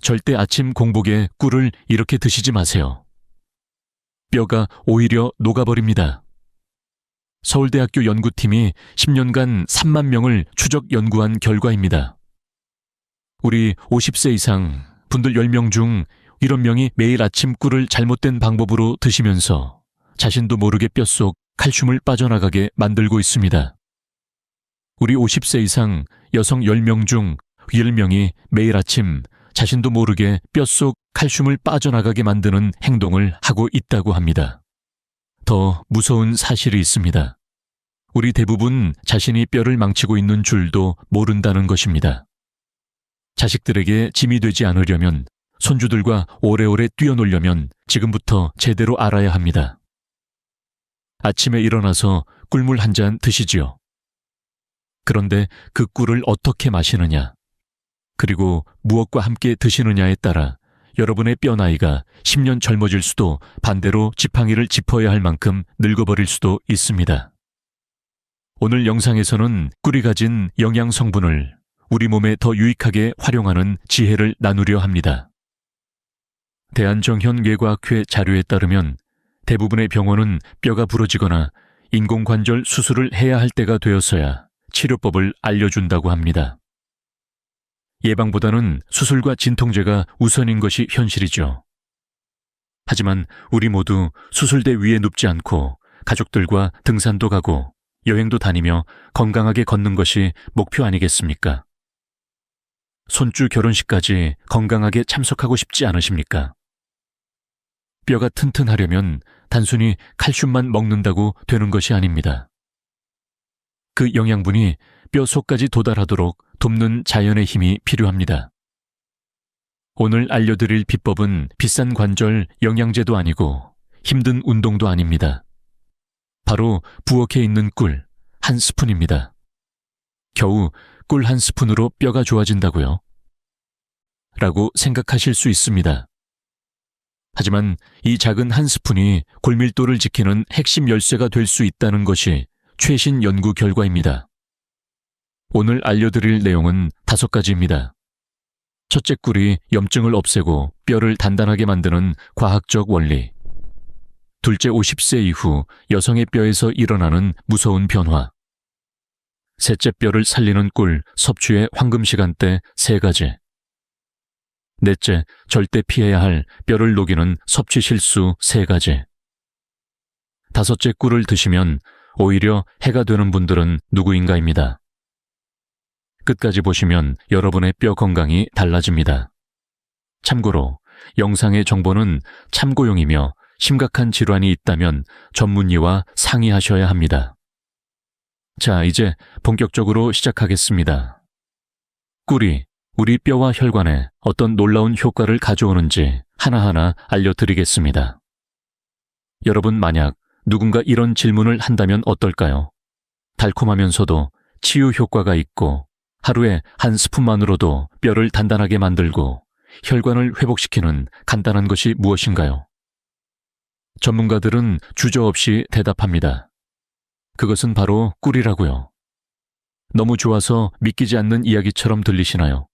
절대 아침 공복에 꿀을 이렇게 드시지 마세요. 뼈가 오히려 녹아버립니다. 서울대학교 연구팀이 10년간 3만 명을 추적 연구한 결과입니다. 우리 50세 이상 분들 10명 중 7명이 매일 아침 꿀을 잘못된 방법으로 드시면서 자신도 모르게 뼛속 칼슘을 빠져나가게 만들고 있습니다. 우리 50세 이상 여성 10명 중 10명이 매일 아침 자신도 모르게 뼛속 칼슘을 빠져나가게 만드는 행동을 하고 있다고 합니다. 더 무서운 사실이 있습니다. 우리 대부분 자신이 뼈를 망치고 있는 줄도 모른다는 것입니다. 자식들에게 짐이 되지 않으려면, 손주들과 오래오래 뛰어놀려면 지금부터 제대로 알아야 합니다. 아침에 일어나서 꿀물 한 잔 드시지요. 그런데 그 꿀을 어떻게 마시느냐, 그리고 무엇과 함께 드시느냐에 따라 여러분의 뼈 나이가 10년 젊어질 수도 반대로 지팡이를 짚어야 할 만큼 늙어버릴 수도 있습니다. 오늘 영상에서는 꿀이 가진 영양 성분을 우리 몸에 더 유익하게 활용하는 지혜를 나누려 합니다. 대한정형외과학회 자료에 따르면 대부분의 병원은 뼈가 부러지거나 인공관절 수술을 해야 할 때가 되어서야 치료법을 알려준다고 합니다. 예방보다는 수술과 진통제가 우선인 것이 현실이죠. 하지만 우리 모두 수술대 위에 눕지 않고 가족들과 등산도 가고 여행도 다니며 건강하게 걷는 것이 목표 아니겠습니까? 손주 결혼식까지 건강하게 참석하고 싶지 않으십니까? 뼈가 튼튼하려면 단순히 칼슘만 먹는다고 되는 것이 아닙니다. 그 영양분이 뼈 속까지 도달하도록 돕는 자연의 힘이 필요합니다. 오늘 알려드릴 비법은 비싼 관절 영양제도 아니고 힘든 운동도 아닙니다. 바로 부엌에 있는 꿀 한 스푼입니다. 겨우 꿀 한 스푼으로 뼈가 좋아진다고요? 라고 생각하실 수 있습니다. 하지만 이 작은 한 스푼이 골밀도를 지키는 핵심 열쇠가 될 수 있다는 것이 최신 연구 결과입니다. 오늘 알려드릴 내용은 5가지입니다. 첫째, 꿀이 염증을 없애고 뼈를 단단하게 만드는 과학적 원리. 둘째, 50세 이후 여성의 뼈에서 일어나는 무서운 변화. 셋째, 뼈를 살리는 꿀 섭취의 황금 시간대 3가지. 넷째, 절대 피해야 할 뼈를 녹이는 섭취 실수 3가지. 다섯째, 꿀을 드시면 오히려 해가 되는 분들은 누구인가입니다. 끝까지 보시면 여러분의 뼈 건강이 달라집니다. 참고로 영상의 정보는 참고용이며 심각한 질환이 있다면 전문의와 상의하셔야 합니다. 자, 이제 본격적으로 시작하겠습니다. 꿀이 우리 뼈와 혈관에 어떤 놀라운 효과를 가져오는지 하나하나 알려드리겠습니다. 여러분, 만약 누군가 이런 질문을 한다면 어떨까요? 달콤하면서도 치유 효과가 있고 하루에 한 스푼만으로도 뼈를 단단하게 만들고 혈관을 회복시키는 간단한 것이 무엇인가요? 전문가들은 주저없이 대답합니다. 그것은 바로 꿀이라고요. 너무 좋아서 믿기지 않는 이야기처럼 들리시나요?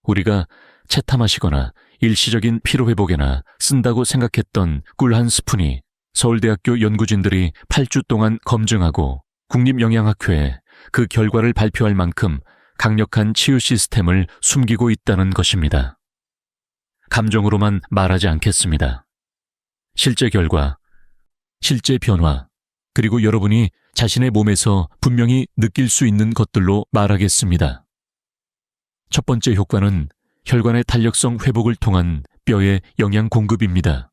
우리가 채탐하시거나 일시적인 피로회복에나 쓴다고 생각했던 꿀 한 스푼이 서울대학교 연구진들이 8주 동안 검증하고 국립영양학회에 그 결과를 발표할 만큼 강력한 치유 시스템을 숨기고 있다는 것입니다. 감정으로만 말하지 않겠습니다. 실제 결과, 실제 변화, 그리고 여러분이 자신의 몸에서 분명히 느낄 수 있는 것들로 말하겠습니다. 첫 번째 효과는 혈관의 탄력성 회복을 통한 뼈의 영양 공급입니다.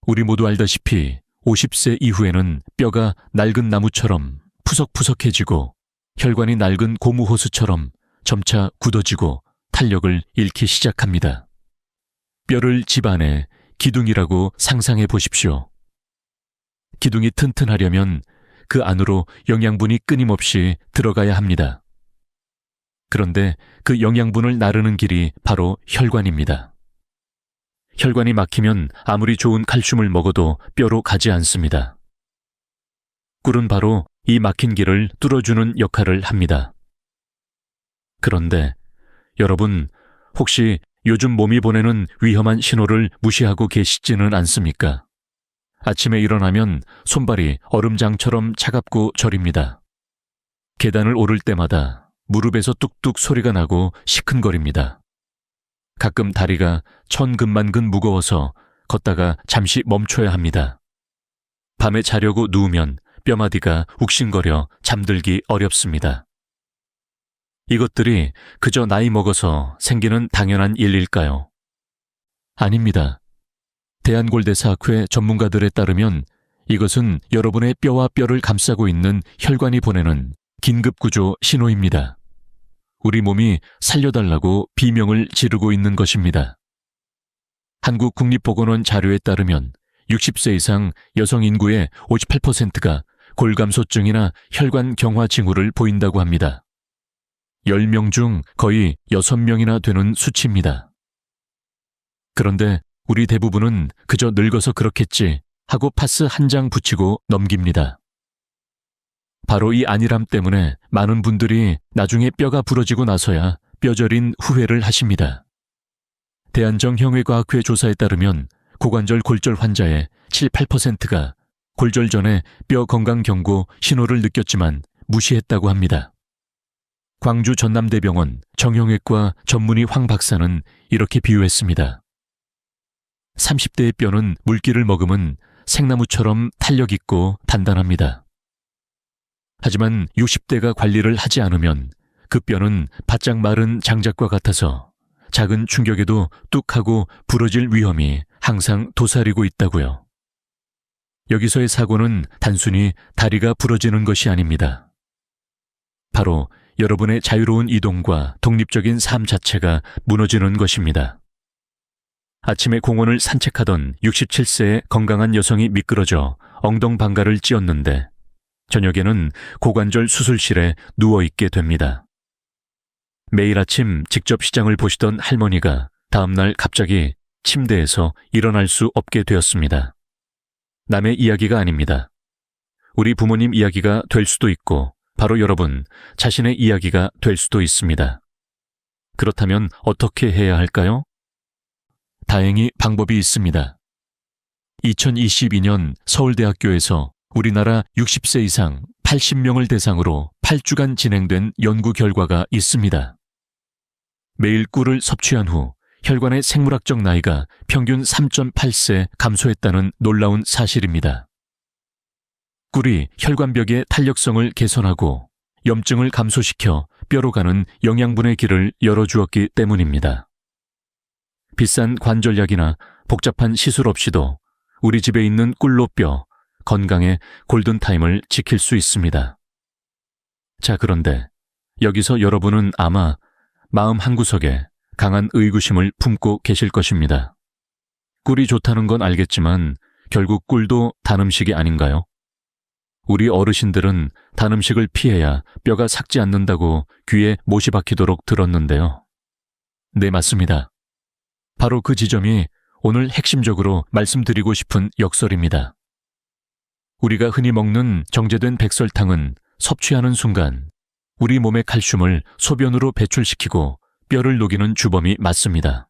우리 모두 알다시피 50세 이후에는 뼈가 낡은 나무처럼 푸석푸석해지고 혈관이 낡은 고무호스처럼 점차 굳어지고 탄력을 잃기 시작합니다. 뼈를 집안에 기둥이라고 상상해 보십시오. 기둥이 튼튼하려면 그 안으로 영양분이 끊임없이 들어가야 합니다. 그런데 그 영양분을 나르는 길이 바로 혈관입니다. 혈관이 막히면 아무리 좋은 칼슘을 먹어도 뼈로 가지 않습니다. 꿀은 바로 이 막힌 길을 뚫어주는 역할을 합니다. 그런데 여러분, 혹시 요즘 몸이 보내는 위험한 신호를 무시하고 계시지는 않습니까? 아침에 일어나면 손발이 얼음장처럼 차갑고 저립니다. 계단을 오를 때마다 무릎에서 뚝뚝 소리가 나고 시큰거립니다. 가끔 다리가 천근만근 무거워서 걷다가 잠시 멈춰야 합니다. 밤에 자려고 누우면 뼈마디가 욱신거려 잠들기 어렵습니다. 이것들이 그저 나이 먹어서 생기는 당연한 일일까요? 아닙니다. 대한골대사학회 전문가들에 따르면 이것은 여러분의 뼈와 뼈를 감싸고 있는 혈관이 보내는 긴급구조 신호입니다. 우리 몸이 살려달라고 비명을 지르고 있는 것입니다. 한국국립보건원 자료에 따르면 60세 이상 여성 인구의 58%가 골감소증이나 혈관 경화 징후를 보인다고 합니다. 10명 중 거의 6명이나 되는 수치입니다. 그런데 우리 대부분은 그저 늙어서 그렇겠지 하고 파스 한 장 붙이고 넘깁니다. 바로 이 안일함 때문에 많은 분들이 나중에 뼈가 부러지고 나서야 뼈저린 후회를 하십니다. 대한정형외과학회 조사에 따르면 고관절 골절 환자의 7~8%가 골절 전에 뼈 건강 경고 신호를 느꼈지만 무시했다고 합니다. 광주 전남대병원 정형외과 전문의 황 박사는 이렇게 비유했습니다. 30대의 뼈는 물기를 머금은 생나무처럼 탄력 있고 단단합니다. 하지만 60대가 관리를 하지 않으면 그 뼈는 바짝 마른 장작과 같아서 작은 충격에도 뚝 하고 부러질 위험이 항상 도사리고 있다고요. 여기서의 사고는 단순히 다리가 부러지는 것이 아닙니다. 바로 여러분의 자유로운 이동과 독립적인 삶 자체가 무너지는 것입니다. 아침에 공원을 산책하던 67세의 건강한 여성이 미끄러져 엉덩방가를 찧었는데 저녁에는 고관절 수술실에 누워있게 됩니다. 매일 아침 직접 시장을 보시던 할머니가 다음날 갑자기 침대에서 일어날 수 없게 되었습니다. 남의 이야기가 아닙니다. 우리 부모님 이야기가 될 수도 있고 바로 여러분 자신의 이야기가 될 수도 있습니다. 그렇다면 어떻게 해야 할까요? 다행히 방법이 있습니다. 2022년 서울대학교에서 우리나라 60세 이상 80명을 대상으로 8주간 진행된 연구 결과가 있습니다. 매일 꿀을 섭취한 후 혈관의 생물학적 나이가 평균 3.8세 감소했다는 놀라운 사실입니다. 꿀이 혈관벽의 탄력성을 개선하고 염증을 감소시켜 뼈로 가는 영양분의 길을 열어주었기 때문입니다. 비싼 관절약이나 복잡한 시술 없이도 우리 집에 있는 꿀로 뼈, 건강의 골든타임을 지킬 수 있습니다. 자, 그런데 여기서 여러분은 아마 마음 한구석에 강한 의구심을 품고 계실 것입니다. 꿀이 좋다는 건 알겠지만 결국 꿀도 단 음식이 아닌가요? 우리 어르신들은 단 음식을 피해야 뼈가 삭지 않는다고 귀에 못이 박히도록 들었는데요. 네, 맞습니다. 바로 그 지점이 오늘 핵심적으로 말씀드리고 싶은 역설입니다. 우리가 흔히 먹는 정제된 백설탕은 섭취하는 순간 우리 몸의 칼슘을 소변으로 배출시키고 뼈를 녹이는 주범이 맞습니다.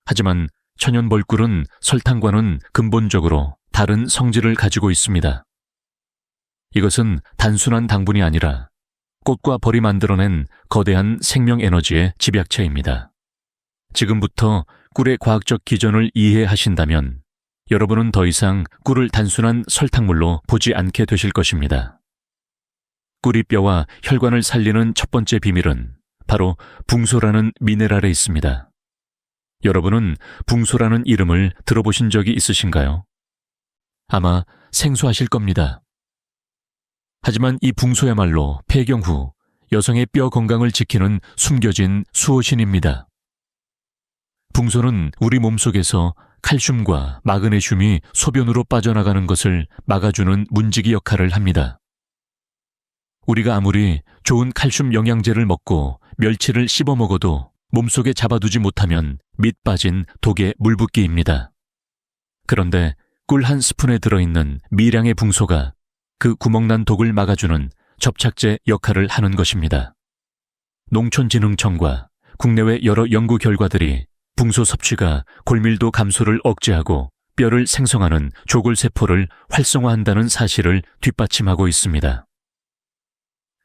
하지만 천연벌꿀은 설탕과는 근본적으로 다른 성질을 가지고 있습니다. 이것은 단순한 당분이 아니라 꽃과 벌이 만들어낸 거대한 생명에너지의 집약체입니다. 지금부터 꿀의 과학적 기전을 이해하신다면 여러분은 더 이상 꿀을 단순한 설탕물로 보지 않게 되실 것입니다. 꿀이 뼈와 혈관을 살리는 첫 번째 비밀은 바로 붕소라는 미네랄에 있습니다. 여러분은 붕소라는 이름을 들어보신 적이 있으신가요? 아마 생소하실 겁니다. 하지만 이 붕소야말로 폐경 후 여성의 뼈 건강을 지키는 숨겨진 수호신입니다. 붕소는 우리 몸속에서 칼슘과 마그네슘이 소변으로 빠져나가는 것을 막아주는 문지기 역할을 합니다. 우리가 아무리 좋은 칼슘 영양제를 먹고 멸치를 씹어 먹어도 몸속에 잡아두지 못하면 밑 빠진 독의 물붓기입니다. 그런데 꿀 한 스푼에 들어있는 미량의 붕소가 그 구멍난 독을 막아주는 접착제 역할을 하는 것입니다. 농촌진흥청과 국내외 여러 연구 결과들이 붕소 섭취가 골밀도 감소를 억제하고 뼈를 생성하는 조골세포를 활성화한다는 사실을 뒷받침하고 있습니다.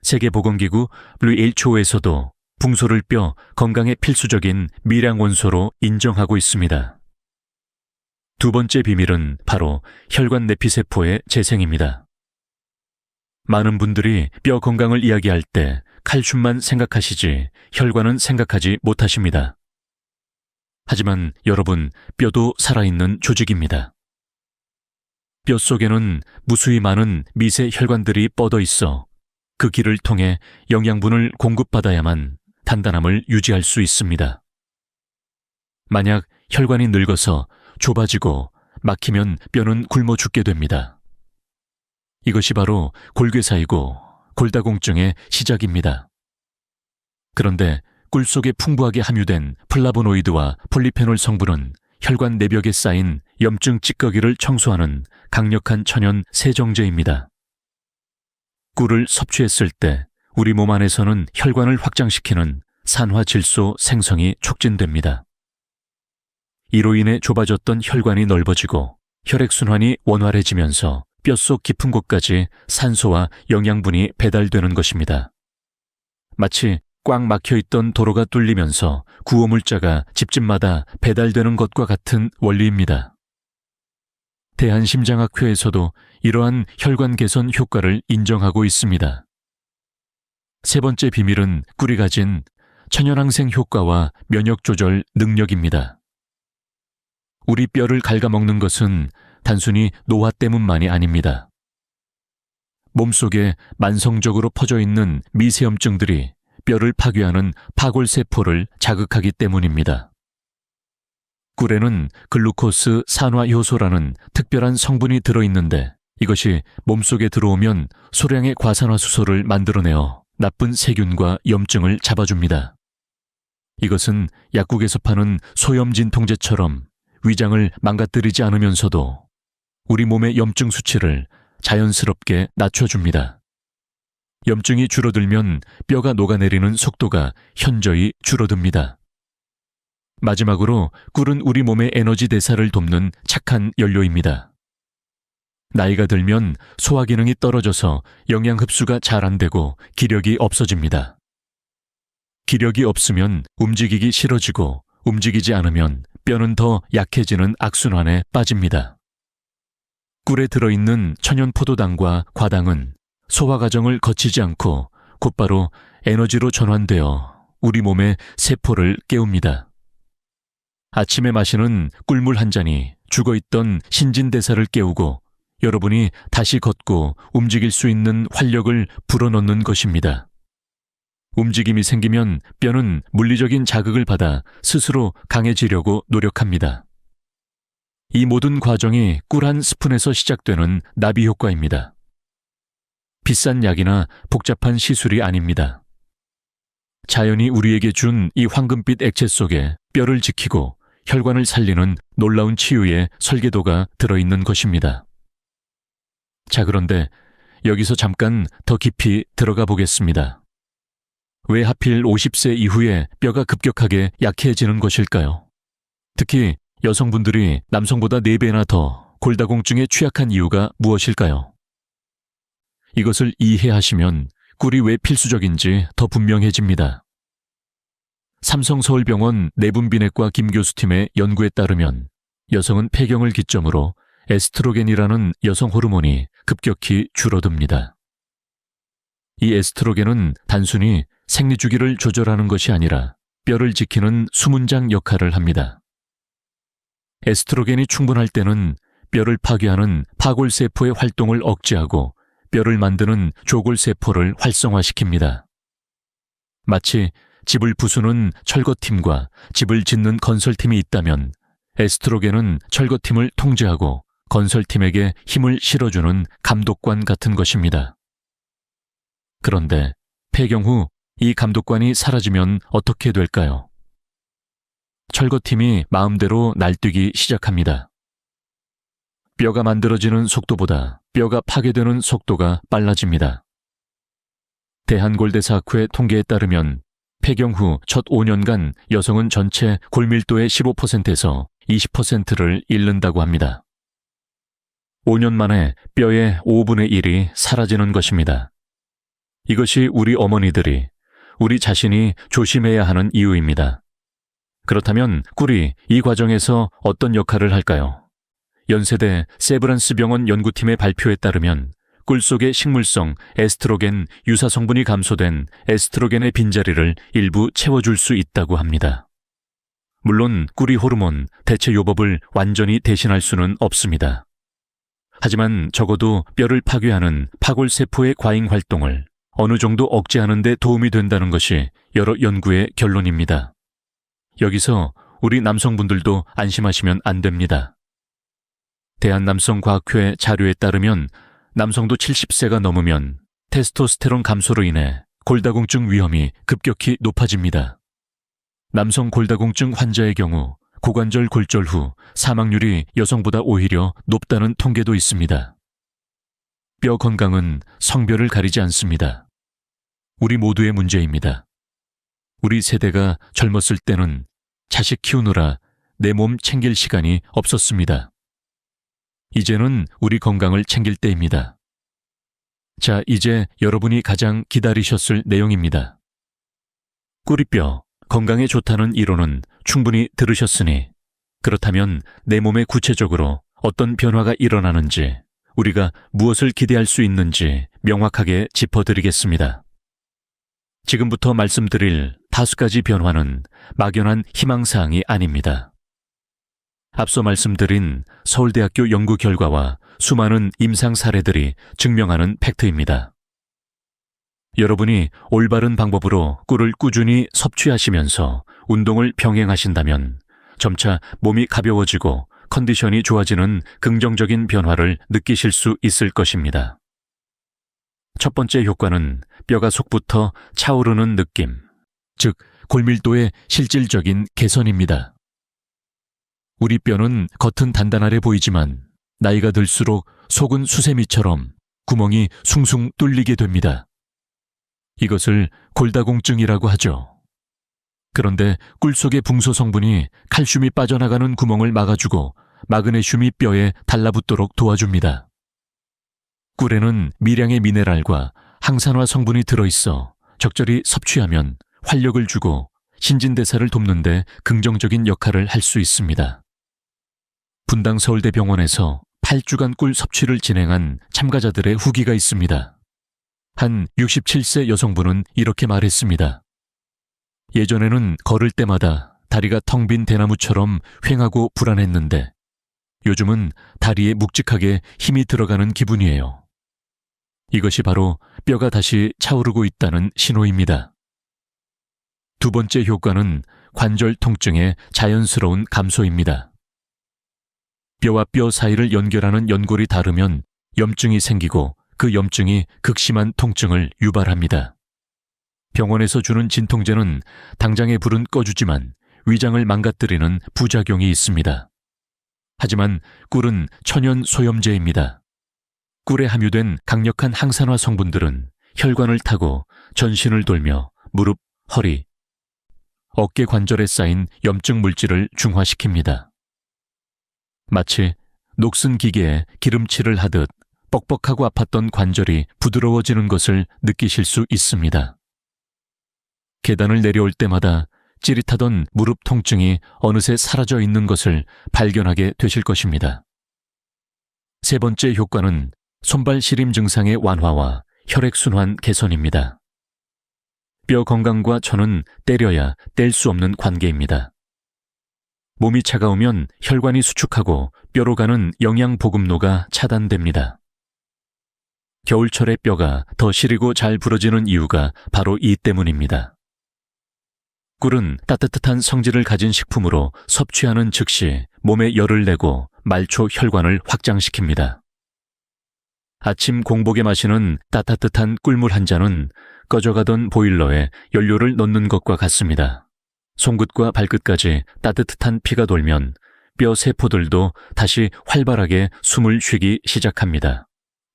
세계보건기구 WHO에서도 붕소를 뼈 건강에 필수적인 미량 원소로 인정하고 있습니다. 두 번째 비밀은 바로 혈관 내피세포의 재생입니다. 많은 분들이 뼈 건강을 이야기할 때 칼슘만 생각하시지 혈관은 생각하지 못하십니다. 하지만 여러분, 뼈도 살아있는 조직입니다. 뼈 속에는 무수히 많은 미세 혈관들이 뻗어 있어 그 길을 통해 영양분을 공급받아야만 단단함을 유지할 수 있습니다. 만약 혈관이 늙어서 좁아지고 막히면 뼈는 굶어 죽게 됩니다. 이것이 바로 골괴사이고 골다공증의 시작입니다. 그런데 꿀 속에 풍부하게 함유된 플라보노이드와 폴리페놀 성분은 혈관 내벽에 쌓인 염증 찌꺼기를 청소하는 강력한 천연 세정제입니다. 꿀을 섭취했을 때 우리 몸 안에서는 혈관을 확장시키는 산화질소 생성이 촉진됩니다. 이로 인해 좁아졌던 혈관이 넓어지고 혈액순환이 원활해지면서 뼛속 깊은 곳까지 산소와 영양분이 배달되는 것입니다. 마치 꽉 막혀있던 도로가 뚫리면서 구호물자가 집집마다 배달되는 것과 같은 원리입니다. 대한심장학회에서도 이러한 혈관 개선 효과를 인정하고 있습니다. 세 번째 비밀은 꿀이 가진 천연항생 효과와 면역 조절 능력입니다. 우리 뼈를 갉아먹는 것은 단순히 노화 때문만이 아닙니다. 몸속에 만성적으로 퍼져 있는 미세염증들이 뼈를 파괴하는 파골세포를 자극하기 때문입니다. 꿀에는 글루코스 산화 효소라는 특별한 성분이 들어있는데 이것이 몸속에 들어오면 소량의 과산화수소를 만들어내어 나쁜 세균과 염증을 잡아줍니다. 이것은 약국에서 파는 소염 진통제처럼 위장을 망가뜨리지 않으면서도 우리 몸의 염증 수치를 자연스럽게 낮춰줍니다. 염증이 줄어들면 뼈가 녹아내리는 속도가 현저히 줄어듭니다. 마지막으로 꿀은 우리 몸의 에너지 대사를 돕는 착한 연료입니다. 나이가 들면 소화 기능이 떨어져서 영양 흡수가 잘 안 되고 기력이 없어집니다. 기력이 없으면 움직이기 싫어지고 움직이지 않으면 뼈는 더 약해지는 악순환에 빠집니다. 꿀에 들어있는 천연 포도당과 과당은 소화 과정을 거치지 않고 곧바로 에너지로 전환되어 우리 몸의 세포를 깨웁니다. 아침에 마시는 꿀물 한 잔이 죽어있던 신진대사를 깨우고 여러분이 다시 걷고 움직일 수 있는 활력을 불어넣는 것입니다. 움직임이 생기면 뼈는 물리적인 자극을 받아 스스로 강해지려고 노력합니다. 이 모든 과정이 꿀 한 스푼에서 시작되는 나비 효과입니다. 비싼 약이나 복잡한 시술이 아닙니다. 자연이 우리에게 준 이 황금빛 액체 속에 뼈를 지키고 혈관을 살리는 놀라운 치유의 설계도가 들어있는 것입니다. 자, 그런데 여기서 잠깐 더 깊이 들어가 보겠습니다. 왜 하필 50세 이후에 뼈가 급격하게 약해지는 것일까요? 특히 여성분들이 남성보다 4배나 더 골다공증에 취약한 이유가 무엇일까요? 이것을 이해하시면 꿀이 왜 필수적인지 더 분명해집니다. 삼성서울병원 내분비내과 김 교수팀의 연구에 따르면 여성은 폐경을 기점으로 에스트로겐이라는 여성 호르몬이 급격히 줄어듭니다. 이 에스트로겐은 단순히 생리주기를 조절하는 것이 아니라 뼈를 지키는 수문장 역할을 합니다. 에스트로겐이 충분할 때는 뼈를 파괴하는 파골세포의 활동을 억제하고 뼈를 만드는 조골세포를 활성화시킵니다. 마치 집을 부수는 철거팀과 집을 짓는 건설팀이 있다면 에스트로겐은 철거팀을 통제하고 건설팀에게 힘을 실어주는 감독관 같은 것입니다. 그런데 폐경 후 이 감독관이 사라지면 어떻게 될까요? 철거팀이 마음대로 날뛰기 시작합니다. 뼈가 만들어지는 속도보다 뼈가 파괴되는 속도가 빨라집니다. 대한골대사학회 통계에 따르면 폐경 후 첫 5년간 여성은 전체 골밀도의 15%에서 20%를 잃는다고 합니다. 5년 만에 뼈의 5분의 1이 사라지는 것입니다. 이것이 우리 어머니들이, 우리 자신이 조심해야 하는 이유입니다. 그렇다면 꿀이 이 과정에서 어떤 역할을 할까요? 연세대 세브란스 병원 연구팀의 발표에 따르면 꿀 속의 식물성 에스트로겐 유사 성분이 감소된 에스트로겐의 빈자리를 일부 채워줄 수 있다고 합니다. 물론 꿀이 호르몬 대체 요법을 완전히 대신할 수는 없습니다. 하지만 적어도 뼈를 파괴하는 파골세포의 과잉 활동을 어느 정도 억제하는 데 도움이 된다는 것이 여러 연구의 결론입니다. 여기서 우리 남성분들도 안심하시면 안 됩니다. 대한남성과학회 자료에 따르면 남성도 70세가 넘으면 테스토스테론 감소로 인해 골다공증 위험이 급격히 높아집니다. 남성 골다공증 환자의 경우 고관절 골절 후 사망률이 여성보다 오히려 높다는 통계도 있습니다. 뼈 건강은 성별을 가리지 않습니다. 우리 모두의 문제입니다. 우리 세대가 젊었을 때는 자식 키우느라 내 몸 챙길 시간이 없었습니다. 이제는 우리 건강을 챙길 때입니다. 자, 이제 여러분이 가장 기다리셨을 내용입니다. 꿀이뼈, 건강에 좋다는 이론은 충분히 들으셨으니 그렇다면 내 몸에 구체적으로 어떤 변화가 일어나는지, 우리가 무엇을 기대할 수 있는지 명확하게 짚어드리겠습니다. 지금부터 말씀드릴 5가지 변화는 막연한 희망사항이 아닙니다. 앞서 말씀드린 서울대학교 연구 결과와 수많은 임상 사례들이 증명하는 팩트입니다. 여러분이 올바른 방법으로 꿀을 꾸준히 섭취하시면서 운동을 병행하신다면 점차 몸이 가벼워지고 컨디션이 좋아지는 긍정적인 변화를 느끼실 수 있을 것입니다. 첫 번째 효과는 뼈가 속부터 차오르는 느낌, 즉 골밀도의 실질적인 개선입니다. 우리 뼈는 겉은 단단하게 보이지만 나이가 들수록 속은 수세미처럼 구멍이 숭숭 뚫리게 됩니다. 이것을 골다공증이라고 하죠. 그런데 꿀 속의 붕소 성분이 칼슘이 빠져나가는 구멍을 막아주고 마그네슘이 뼈에 달라붙도록 도와줍니다. 꿀에는 미량의 미네랄과 항산화 성분이 들어있어 적절히 섭취하면 활력을 주고 신진대사를 돕는 데 긍정적인 역할을 할 수 있습니다. 분당 서울대병원에서 8주간 꿀 섭취를 진행한 참가자들의 후기가 있습니다. 한 67세 여성분은 이렇게 말했습니다. 예전에는 걸을 때마다 다리가 텅 빈 대나무처럼 휑하고 불안했는데 요즘은 다리에 묵직하게 힘이 들어가는 기분이에요. 이것이 바로 뼈가 다시 차오르고 있다는 신호입니다. 두 번째 효과는 관절 통증의 자연스러운 감소입니다. 뼈와 뼈 사이를 연결하는 연골이 닳으면 염증이 생기고 그 염증이 극심한 통증을 유발합니다. 병원에서 주는 진통제는 당장의 불은 꺼주지만 위장을 망가뜨리는 부작용이 있습니다. 하지만 꿀은 천연 소염제입니다. 꿀에 함유된 강력한 항산화 성분들은 혈관을 타고 전신을 돌며 무릎, 허리, 어깨 관절에 쌓인 염증 물질을 중화시킵니다. 마치 녹슨 기계에 기름칠을 하듯 뻑뻑하고 아팠던 관절이 부드러워지는 것을 느끼실 수 있습니다. 계단을 내려올 때마다 찌릿하던 무릎 통증이 어느새 사라져 있는 것을 발견하게 되실 것입니다. 세 번째 효과는 손발 시림 증상의 완화와 혈액순환 개선입니다. 뼈 건강과 저는 때려야 뗄 수 없는 관계입니다. 몸이 차가우면 혈관이 수축하고 뼈로 가는 영양 보급로가 차단됩니다. 겨울철에 뼈가 더 시리고 잘 부러지는 이유가 바로 이 때문입니다. 꿀은 따뜻한 성질을 가진 식품으로 섭취하는 즉시 몸에 열을 내고 말초 혈관을 확장시킵니다. 아침 공복에 마시는 따뜻한 꿀물 한 잔은 꺼져가던 보일러에 연료를 넣는 것과 같습니다. 손끝과 발끝까지 따뜻한 피가 돌면 뼈 세포들도 다시 활발하게 숨을 쉬기 시작합니다.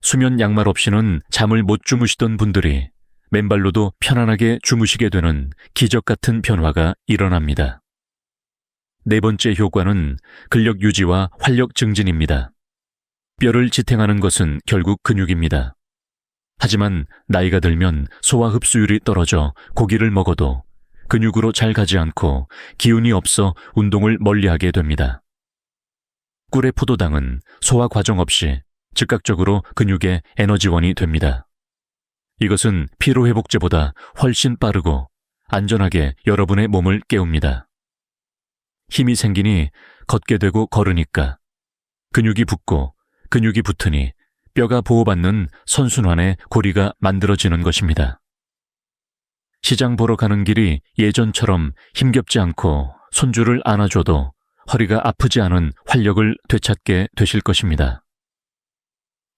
수면 양말 없이는 잠을 못 주무시던 분들이 맨발로도 편안하게 주무시게 되는 기적 같은 변화가 일어납니다. 네 번째 효과는 근력 유지와 활력 증진입니다. 뼈를 지탱하는 것은 결국 근육입니다. 하지만 나이가 들면 소화 흡수율이 떨어져 고기를 먹어도 근육으로 잘 가지 않고 기운이 없어 운동을 멀리하게 됩니다. 꿀의 포도당은 소화 과정 없이 즉각적으로 근육의 에너지원이 됩니다. 이것은 피로회복제보다 훨씬 빠르고 안전하게 여러분의 몸을 깨웁니다. 힘이 생기니 걷게 되고 걸으니까 근육이 붙고 근육이 붙으니 뼈가 보호받는 선순환의 고리가 만들어지는 것입니다. 시장 보러 가는 길이 예전처럼 힘겹지 않고 손주를 안아줘도 허리가 아프지 않은 활력을 되찾게 되실 것입니다.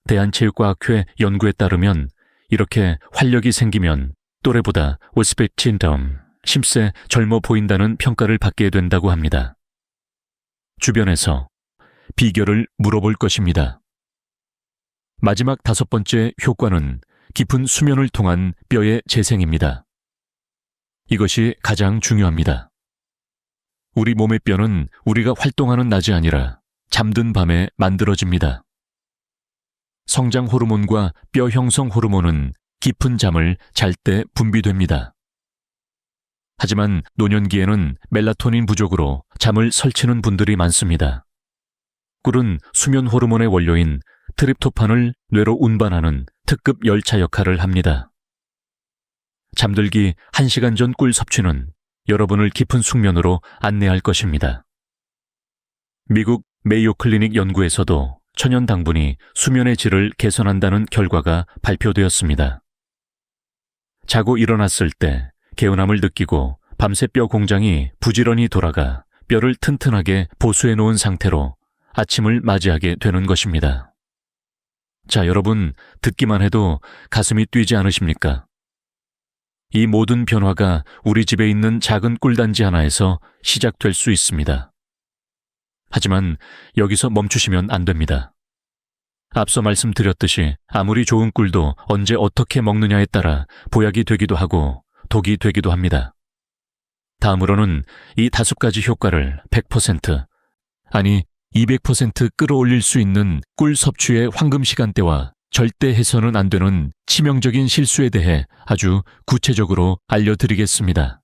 대한체육과학회 연구에 따르면 이렇게 활력이 생기면 또래보다 50세 젊어 보인다는 평가를 받게 된다고 합니다. 주변에서 비결을 물어볼 것입니다. 마지막 다섯 번째 효과는 깊은 수면을 통한 뼈의 재생입니다. 이것이 가장 중요합니다. 우리 몸의 뼈는 우리가 활동하는 낮이 아니라 잠든 밤에 만들어집니다. 성장 호르몬과 뼈 형성 호르몬은 깊은 잠을 잘 때 분비됩니다. 하지만 노년기에는 멜라토닌 부족으로 잠을 설치는 분들이 많습니다. 꿀은 수면 호르몬의 원료인 트립토판을 뇌로 운반하는 특급 열차 역할을 합니다. 잠들기 1시간 전 꿀 섭취는 여러분을 깊은 숙면으로 안내할 것입니다. 미국 메이오 클리닉 연구에서도 천연 당분이 수면의 질을 개선한다는 결과가 발표되었습니다. 자고 일어났을 때 개운함을 느끼고 밤새 뼈 공장이 부지런히 돌아가 뼈를 튼튼하게 보수해 놓은 상태로 아침을 맞이하게 되는 것입니다. 자, 여러분, 듣기만 해도 가슴이 뛰지 않으십니까? 이 모든 변화가 우리 집에 있는 작은 꿀단지 하나에서 시작될 수 있습니다. 하지만 여기서 멈추시면 안 됩니다. 앞서 말씀드렸듯이 아무리 좋은 꿀도 언제 어떻게 먹느냐에 따라 보약이 되기도 하고 독이 되기도 합니다. 다음으로는 이 5가지 효과를 100%, 아니 200% 끌어올릴 수 있는 꿀 섭취의 황금 시간대와 절대 해서는 안 되는 치명적인 실수에 대해 아주 구체적으로 알려드리겠습니다.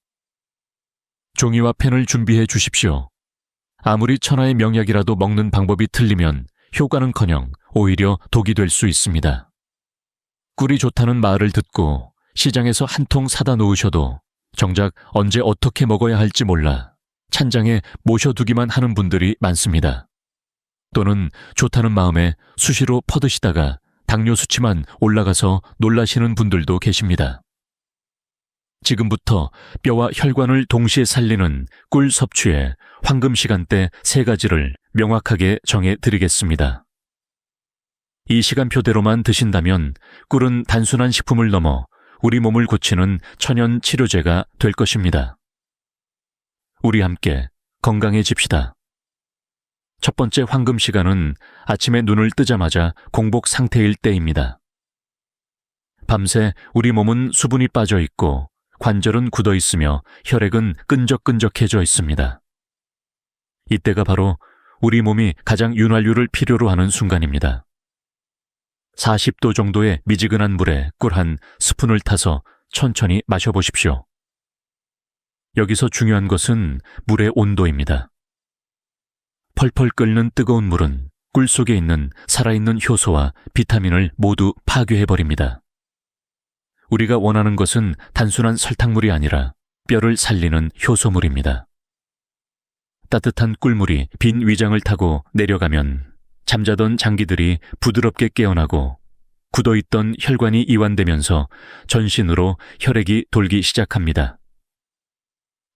종이와 펜을 준비해 주십시오. 아무리 천하의 명약이라도 먹는 방법이 틀리면 효과는커녕 오히려 독이 될 수 있습니다. 꿀이 좋다는 말을 듣고 시장에서 한 통 사다 놓으셔도 정작 언제 어떻게 먹어야 할지 몰라 찬장에 모셔두기만 하는 분들이 많습니다. 또는 좋다는 마음에 수시로 퍼드시다가 당뇨 수치만 올라가서 놀라시는 분들도 계십니다. 지금부터 뼈와 혈관을 동시에 살리는 꿀 섭취의 황금 시간대 3가지를 명확하게 정해 드리겠습니다. 이 시간표대로만 드신다면 꿀은 단순한 식품을 넘어 우리 몸을 고치는 천연 치료제가 될 것입니다. 우리 함께 건강해집시다. 첫 번째 황금 시간은 아침에 눈을 뜨자마자 공복 상태일 때입니다. 밤새 우리 몸은 수분이 빠져 있고 관절은 굳어 있으며 혈액은 끈적끈적해져 있습니다. 이때가 바로 우리 몸이 가장 윤활유를 필요로 하는 순간입니다. 40도 정도의 미지근한 물에 꿀 한 스푼을 타서 천천히 마셔보십시오. 여기서 중요한 것은 물의 온도입니다. 펄펄 끓는 뜨거운 물은 꿀 속에 있는 살아있는 효소와 비타민을 모두 파괴해버립니다. 우리가 원하는 것은 단순한 설탕물이 아니라 뼈를 살리는 효소물입니다. 따뜻한 꿀물이 빈 위장을 타고 내려가면 잠자던 장기들이 부드럽게 깨어나고 굳어있던 혈관이 이완되면서 전신으로 혈액이 돌기 시작합니다.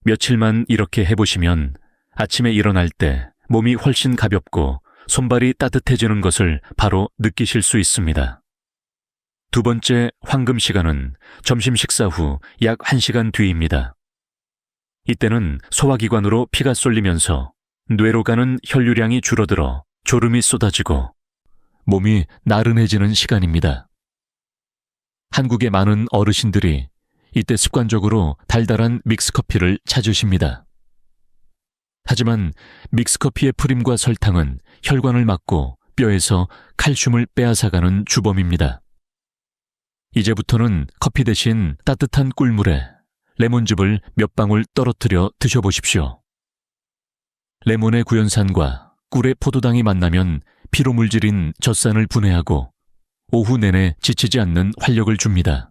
며칠만 이렇게 해보시면 아침에 일어날 때 몸이 훨씬 가볍고 손발이 따뜻해지는 것을 바로 느끼실 수 있습니다. 두 번째 황금 시간은 점심 식사 후 약 1시간 뒤입니다. 이때는 소화기관으로 피가 쏠리면서 뇌로 가는 혈류량이 줄어들어 졸음이 쏟아지고 몸이 나른해지는 시간입니다. 한국의 많은 어르신들이 이때 습관적으로 달달한 믹스커피를 찾으십니다. 하지만 믹스커피의 프림과 설탕은 혈관을 막고 뼈에서 칼슘을 빼앗아가는 주범입니다. 이제부터는 커피 대신 따뜻한 꿀물에 레몬즙을 몇 방울 떨어뜨려 드셔보십시오. 레몬의 구연산과 꿀의 포도당이 만나면 피로물질인 젖산을 분해하고 오후 내내 지치지 않는 활력을 줍니다.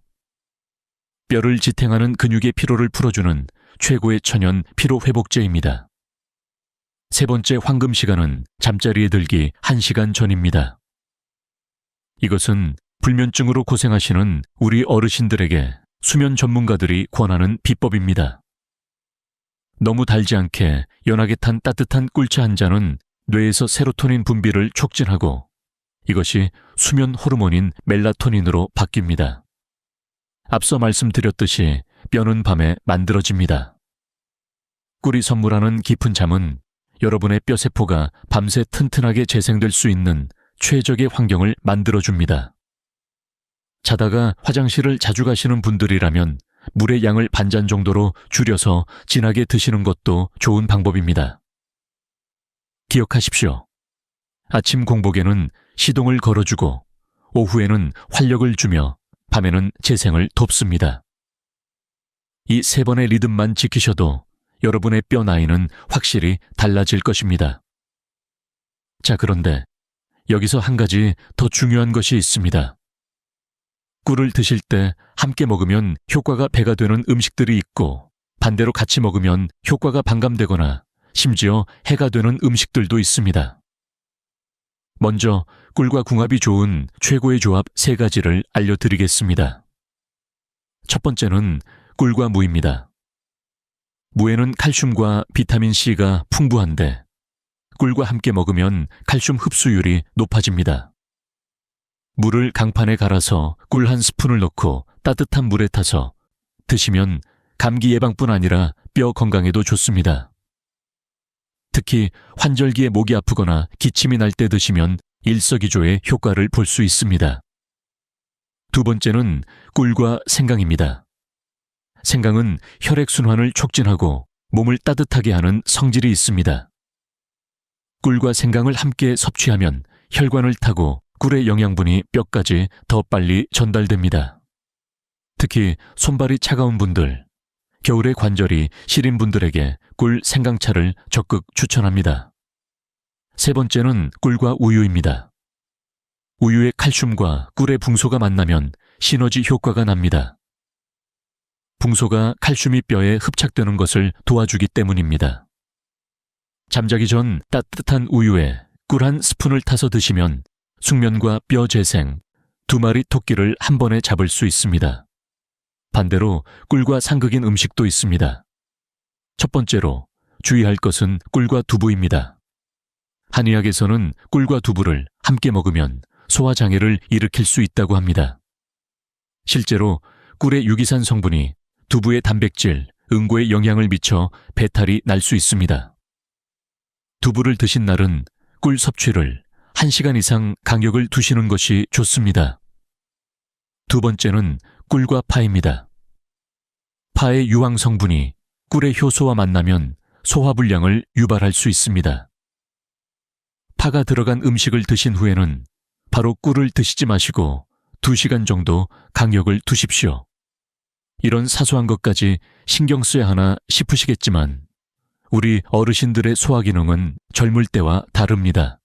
뼈를 지탱하는 근육의 피로를 풀어주는 최고의 천연 피로회복제입니다. 세 번째 황금 시간은 잠자리에 들기 1시간 전입니다. 이것은 불면증으로 고생하시는 우리 어르신들에게 수면 전문가들이 권하는 비법입니다. 너무 달지 않게 연하게 탄 따뜻한 꿀차 한 잔은 뇌에서 세로토닌 분비를 촉진하고 이것이 수면 호르몬인 멜라토닌으로 바뀝니다. 앞서 말씀드렸듯이 뼈는 밤에 만들어집니다. 꿀이 선물하는 깊은 잠은 여러분의 뼈세포가 밤새 튼튼하게 재생될 수 있는 최적의 환경을 만들어줍니다. 자다가 화장실을 자주 가시는 분들이라면 물의 양을 반잔 정도로 줄여서 진하게 드시는 것도 좋은 방법입니다. 기억하십시오. 아침 공복에는 시동을 걸어주고 오후에는 활력을 주며 밤에는 재생을 돕습니다. 이 세 번의 리듬만 지키셔도 여러분의 뼈 나이는 확실히 달라질 것입니다. 자, 그런데 여기서 한 가지 더 중요한 것이 있습니다. 꿀을 드실 때 함께 먹으면 효과가 배가 되는 음식들이 있고 반대로 같이 먹으면 효과가 반감되거나 심지어 해가 되는 음식들도 있습니다. 먼저 꿀과 궁합이 좋은 최고의 조합 3가지를 알려드리겠습니다. 첫 번째는 꿀과 무입니다. 무에는 칼슘과 비타민C가 풍부한데 꿀과 함께 먹으면 칼슘 흡수율이 높아집니다. 물을 강판에 갈아서 꿀 1스푼을 넣고 따뜻한 물에 타서 드시면 감기 예방뿐 아니라 뼈 건강에도 좋습니다. 특히 환절기에 목이 아프거나 기침이 날 때 드시면 일석이조의 효과를 볼 수 있습니다. 두 번째는 꿀과 생강입니다. 생강은 혈액순환을 촉진하고 몸을 따뜻하게 하는 성질이 있습니다. 꿀과 생강을 함께 섭취하면 혈관을 타고 꿀의 영양분이 뼈까지 더 빨리 전달됩니다. 특히 손발이 차가운 분들, 겨울에 관절이 시린 분들에게 꿀 생강차를 적극 추천합니다. 세 번째는 꿀과 우유입니다. 우유의 칼슘과 꿀의 붕소가 만나면 시너지 효과가 납니다. 붕소가 칼슘이 뼈에 흡착되는 것을 도와주기 때문입니다. 잠자기 전 따뜻한 우유에 꿀 1스푼을 타서 드시면 숙면과 뼈 재생, 2마리 토끼를 한 번에 잡을 수 있습니다. 반대로 꿀과 상극인 음식도 있습니다. 첫 번째로 주의할 것은 꿀과 두부입니다. 한의학에서는 꿀과 두부를 함께 먹으면 소화장애를 일으킬 수 있다고 합니다. 실제로 꿀의 유기산 성분이 두부의 단백질, 응고에 영향을 미쳐 배탈이 날 수 있습니다. 두부를 드신 날은 꿀 섭취를 1시간 이상 간격을 두시는 것이 좋습니다. 두 번째는 꿀과 파입니다. 파의 유황 성분이 꿀의 효소와 만나면 소화불량을 유발할 수 있습니다. 파가 들어간 음식을 드신 후에는 바로 꿀을 드시지 마시고 2시간 정도 간격을 두십시오. 이런 사소한 것까지 신경 써야 하나 싶으시겠지만 우리 어르신들의 소화기능은 젊을 때와 다릅니다.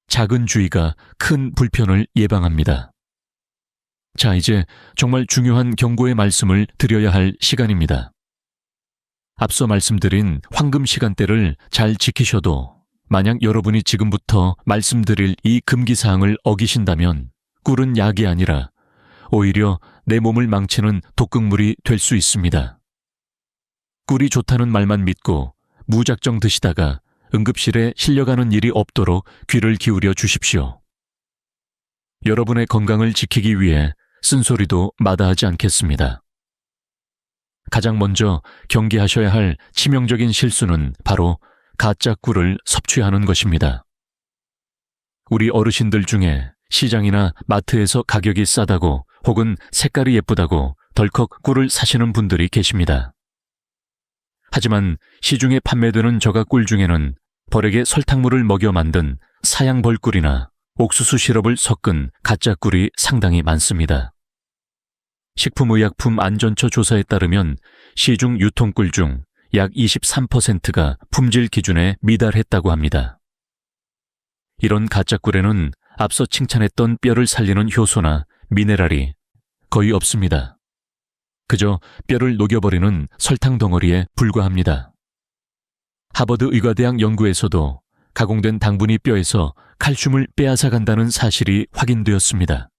작은 주의가 큰 불편을 예방합니다. 자, 이제 정말 중요한 경고의 말씀을 드려야 할 시간입니다. 앞서 말씀드린 황금 시간대를 잘 지키셔도 만약 여러분이 지금부터 말씀드릴 이 금기사항을 어기신다면 꿀은 약이 아니라 오히려 내 몸을 망치는 독극물이 될 수 있습니다. 꿀이 좋다는 말만 믿고 무작정 드시다가 응급실에 실려가는 일이 없도록 귀를 기울여 주십시오. 여러분의 건강을 지키기 위해 쓴소리도 마다하지 않겠습니다. 가장 먼저 경계하셔야 할 치명적인 실수는 바로 가짜 꿀을 섭취하는 것입니다. 우리 어르신들 중에 시장이나 마트에서 가격이 싸다고 혹은 색깔이 예쁘다고 덜컥 꿀을 사시는 분들이 계십니다. 하지만 시중에 판매되는 저가 꿀 중에는 벌에게 설탕물을 먹여 만든 사양 벌꿀이나 옥수수 시럽을 섞은 가짜 꿀이 상당히 많습니다. 식품의약품 안전처 조사에 따르면 시중 유통꿀 중 약 23%가 품질 기준에 미달했다고 합니다. 이런 가짜 꿀에는 앞서 칭찬했던 뼈를 살리는 효소나 미네랄이 거의 없습니다. 그저 뼈를 녹여버리는 설탕 덩어리에 불과합니다. 하버드 의과대학 연구에서도 가공된 당분이 뼈에서 칼슘을 빼앗아 간다는 사실이 확인되었습니다.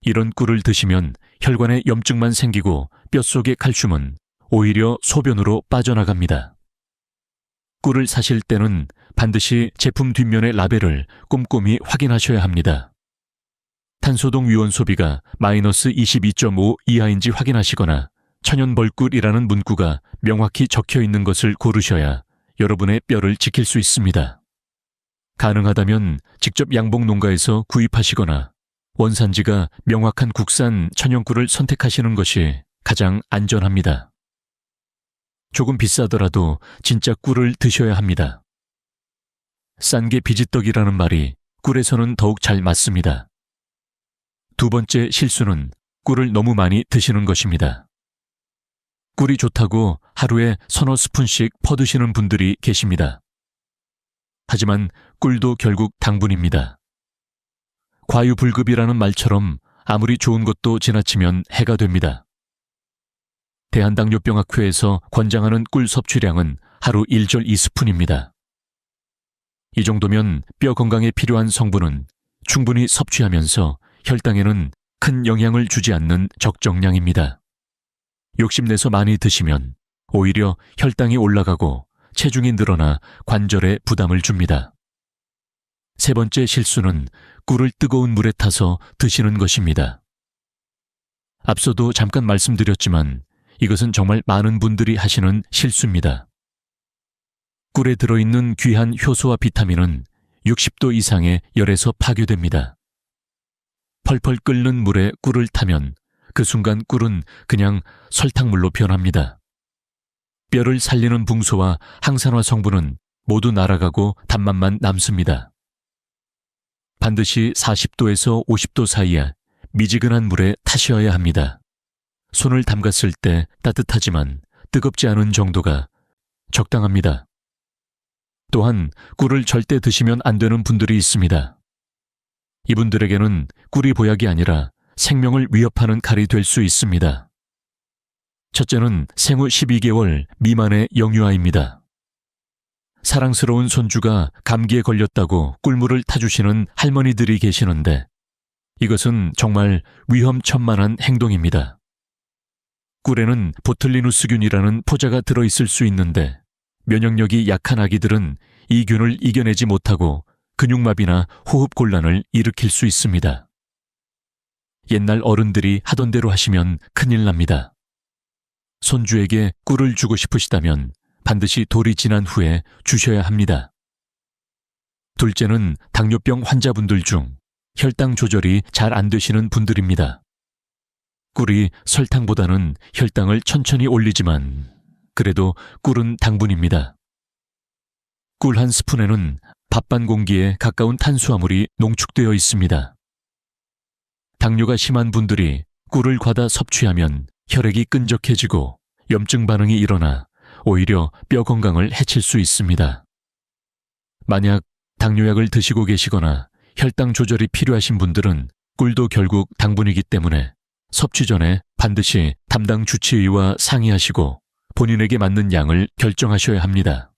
이런 꿀을 드시면 혈관에 염증만 생기고 뼛속의 칼슘은 오히려 소변으로 빠져나갑니다. 꿀을 사실 때는 반드시 제품 뒷면의 라벨을 꼼꼼히 확인하셔야 합니다. 탄소동 위원 소비가 마이너스 22.5 이하인지 확인하시거나 천연벌꿀이라는 문구가 명확히 적혀 있는 것을 고르셔야 여러분의 뼈를 지킬 수 있습니다. 가능하다면 직접 양봉 농가에서 구입하시거나 원산지가 명확한 국산 천연꿀을 선택하시는 것이 가장 안전합니다. 조금 비싸더라도 진짜 꿀을 드셔야 합니다. 싼 게 비지떡이라는 말이 꿀에서는 더욱 잘 맞습니다. 두 번째 실수는 꿀을 너무 많이 드시는 것입니다. 꿀이 좋다고 하루에 서너 스푼씩 퍼드시는 분들이 계십니다. 하지만 꿀도 결국 당분입니다. 과유불급이라는 말처럼 아무리 좋은 것도 지나치면 해가 됩니다. 대한당뇨병학회에서 권장하는 꿀 섭취량은 하루 1절 2스푼입니다. 이 정도면 뼈 건강에 필요한 성분은 충분히 섭취하면서 혈당에는 큰 영향을 주지 않는 적정량입니다. 욕심내서 많이 드시면 오히려 혈당이 올라가고 체중이 늘어나 관절에 부담을 줍니다. 세 번째 실수는 꿀을 뜨거운 물에 타서 드시는 것입니다. 앞서도 잠깐 말씀드렸지만 이것은 정말 많은 분들이 하시는 실수입니다. 꿀에 들어있는 귀한 효소와 비타민은 60도 이상의 열에서 파괴됩니다. 펄펄 끓는 물에 꿀을 타면 그 순간 꿀은 그냥 설탕물로 변합니다. 뼈를 살리는 붕소와 항산화 성분은 모두 날아가고 단맛만 남습니다. 반드시 40도에서 50도 사이에 미지근한 물에 타셔야 합니다. 손을 담갔을 때 따뜻하지만 뜨겁지 않은 정도가 적당합니다. 또한 꿀을 절대 드시면 안 되는 분들이 있습니다. 이분들에게는 꿀이 보약이 아니라 생명을 위협하는 칼이 될 수 있습니다. 첫째는 생후 12개월 미만의 영유아입니다. 사랑스러운 손주가 감기에 걸렸다고 꿀물을 타주시는 할머니들이 계시는데 이것은 정말 위험천만한 행동입니다. 꿀에는 보틀리누스균이라는 포자가 들어있을 수 있는데 면역력이 약한 아기들은 이 균을 이겨내지 못하고 근육마비나 호흡곤란을 일으킬 수 있습니다. 옛날 어른들이 하던 대로 하시면 큰일 납니다. 손주에게 꿀을 주고 싶으시다면 반드시 돌이 지난 후에 주셔야 합니다. 둘째는 당뇨병 환자분들 중 혈당 조절이 잘 안 되시는 분들입니다. 꿀이 설탕보다는 혈당을 천천히 올리지만 그래도 꿀은 당분입니다. 꿀 한 스푼에는 밥 반 공기에 가까운 탄수화물이 농축되어 있습니다. 당뇨가 심한 분들이 꿀을 과다 섭취하면 혈액이 끈적해지고 염증 반응이 일어나 오히려 뼈 건강을 해칠 수 있습니다. 만약 당뇨약을 드시고 계시거나 혈당 조절이 필요하신 분들은 꿀도 결국 당분이기 때문에 섭취 전에 반드시 담당 주치의와 상의하시고 본인에게 맞는 양을 결정하셔야 합니다.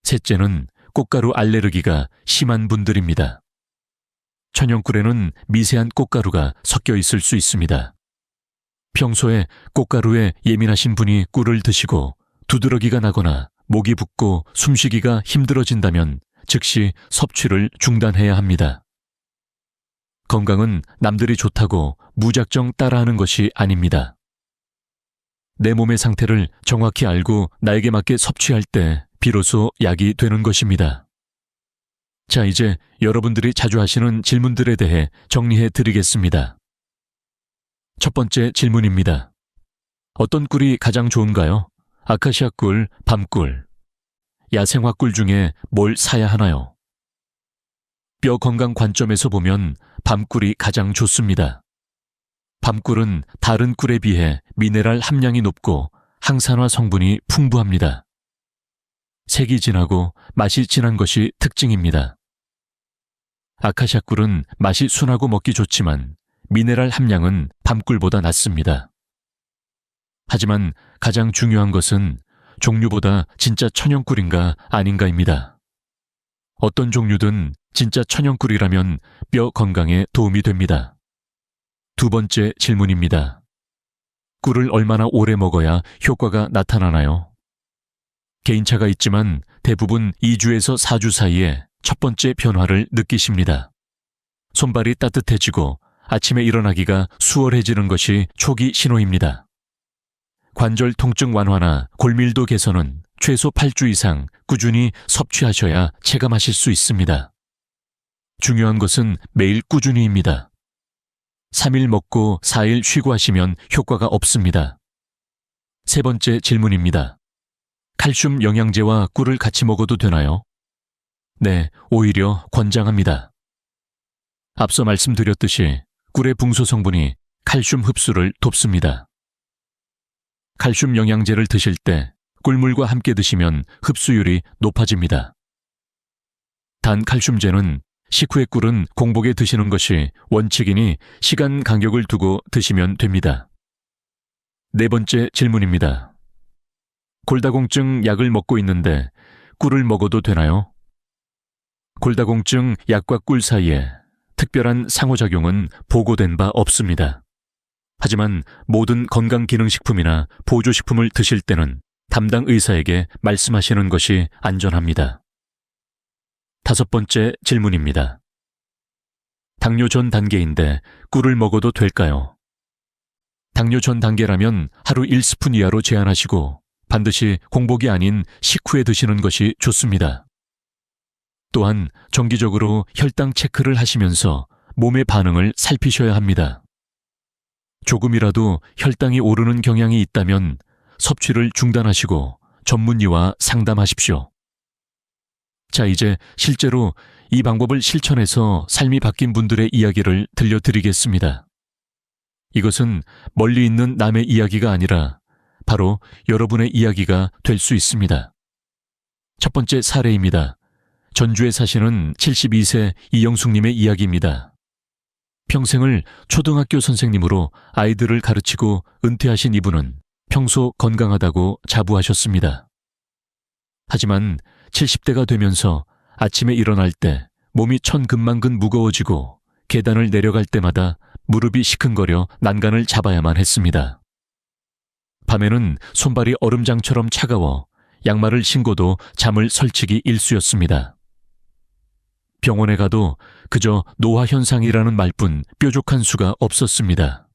셋째는 꽃가루 알레르기가 심한 분들입니다. 천연꿀에는 미세한 꽃가루가 섞여 있을 수 있습니다. 평소에 꽃가루에 예민하신 분이 꿀을 드시고 두드러기가 나거나 목이 붓고 숨쉬기가 힘들어진다면 즉시 섭취를 중단해야 합니다. 건강은 남들이 좋다고 무작정 따라하는 것이 아닙니다. 내 몸의 상태를 정확히 알고 나에게 맞게 섭취할 때 비로소 약이 되는 것입니다. 자, 이제 여러분들이 자주 하시는 질문들에 대해 정리해 드리겠습니다. 첫 번째 질문입니다. 어떤 꿀이 가장 좋은가요? 아카시아 꿀, 밤꿀. 야생화 꿀 중에 뭘 사야 하나요? 뼈 건강 관점에서 보면 밤꿀이 가장 좋습니다. 밤꿀은 다른 꿀에 비해 미네랄 함량이 높고 항산화 성분이 풍부합니다. 색이 진하고 맛이 진한 것이 특징입니다. 아카시아 꿀은 맛이 순하고 먹기 좋지만 미네랄 함량은 밤꿀보다 낮습니다. 하지만 가장 중요한 것은 종류보다 진짜 천연꿀인가 아닌가입니다. 어떤 종류든 진짜 천연꿀이라면 뼈 건강에 도움이 됩니다. 두 번째 질문입니다. 꿀을 얼마나 오래 먹어야 효과가 나타나나요? 개인차가 있지만 대부분 2주에서 4주 사이에 첫 번째 변화를 느끼십니다. 손발이 따뜻해지고 아침에 일어나기가 수월해지는 것이 초기 신호입니다. 관절 통증 완화나 골밀도 개선은 최소 8주 이상 꾸준히 섭취하셔야 체감하실 수 있습니다. 중요한 것은 매일 꾸준히입니다. 3일 먹고 4일 쉬고 하시면 효과가 없습니다. 세 번째 질문입니다. 칼슘 영양제와 꿀을 같이 먹어도 되나요? 네, 오히려 권장합니다. 앞서 말씀드렸듯이 꿀의 붕소 성분이 칼슘 흡수를 돕습니다. 칼슘 영양제를 드실 때 꿀물과 함께 드시면 흡수율이 높아집니다. 단 칼슘제는 식후의 꿀은 공복에 드시는 것이 원칙이니 시간 간격을 두고 드시면 됩니다. 네 번째 질문입니다. 골다공증 약을 먹고 있는데 꿀을 먹어도 되나요? 골다공증 약과 꿀 사이에 특별한 상호작용은 보고된 바 없습니다. 하지만 모든 건강기능식품이나 보조식품을 드실 때는 담당 의사에게 말씀하시는 것이 안전합니다. 다섯 번째 질문입니다. 당뇨 전 단계인데 꿀을 먹어도 될까요? 당뇨 전 단계라면 하루 1스푼 이하로 제한하시고 반드시 공복이 아닌 식후에 드시는 것이 좋습니다. 또한 정기적으로 혈당 체크를 하시면서 몸의 반응을 살피셔야 합니다. 조금이라도 혈당이 오르는 경향이 있다면 섭취를 중단하시고 전문의와 상담하십시오. 자, 이제 실제로 이 방법을 실천해서 삶이 바뀐 분들의 이야기를 들려드리겠습니다. 이것은 멀리 있는 남의 이야기가 아니라 바로 여러분의 이야기가 될 수 있습니다. 첫 번째 사례입니다. 전주에 사시는 72세 이영숙님의 이야기입니다. 평생을 초등학교 선생님으로 아이들을 가르치고 은퇴하신 이분은 평소 건강하다고 자부하셨습니다. 하지만 70대가 되면서 아침에 일어날 때 몸이 천근만근 무거워지고 계단을 내려갈 때마다 무릎이 시큰거려 난간을 잡아야만 했습니다. 밤에는 손발이 얼음장처럼 차가워 양말을 신고도 잠을 설치기 일쑤였습니다. 병원에 가도 그저 노화현상이라는 말뿐 뾰족한 수가 없었습니다.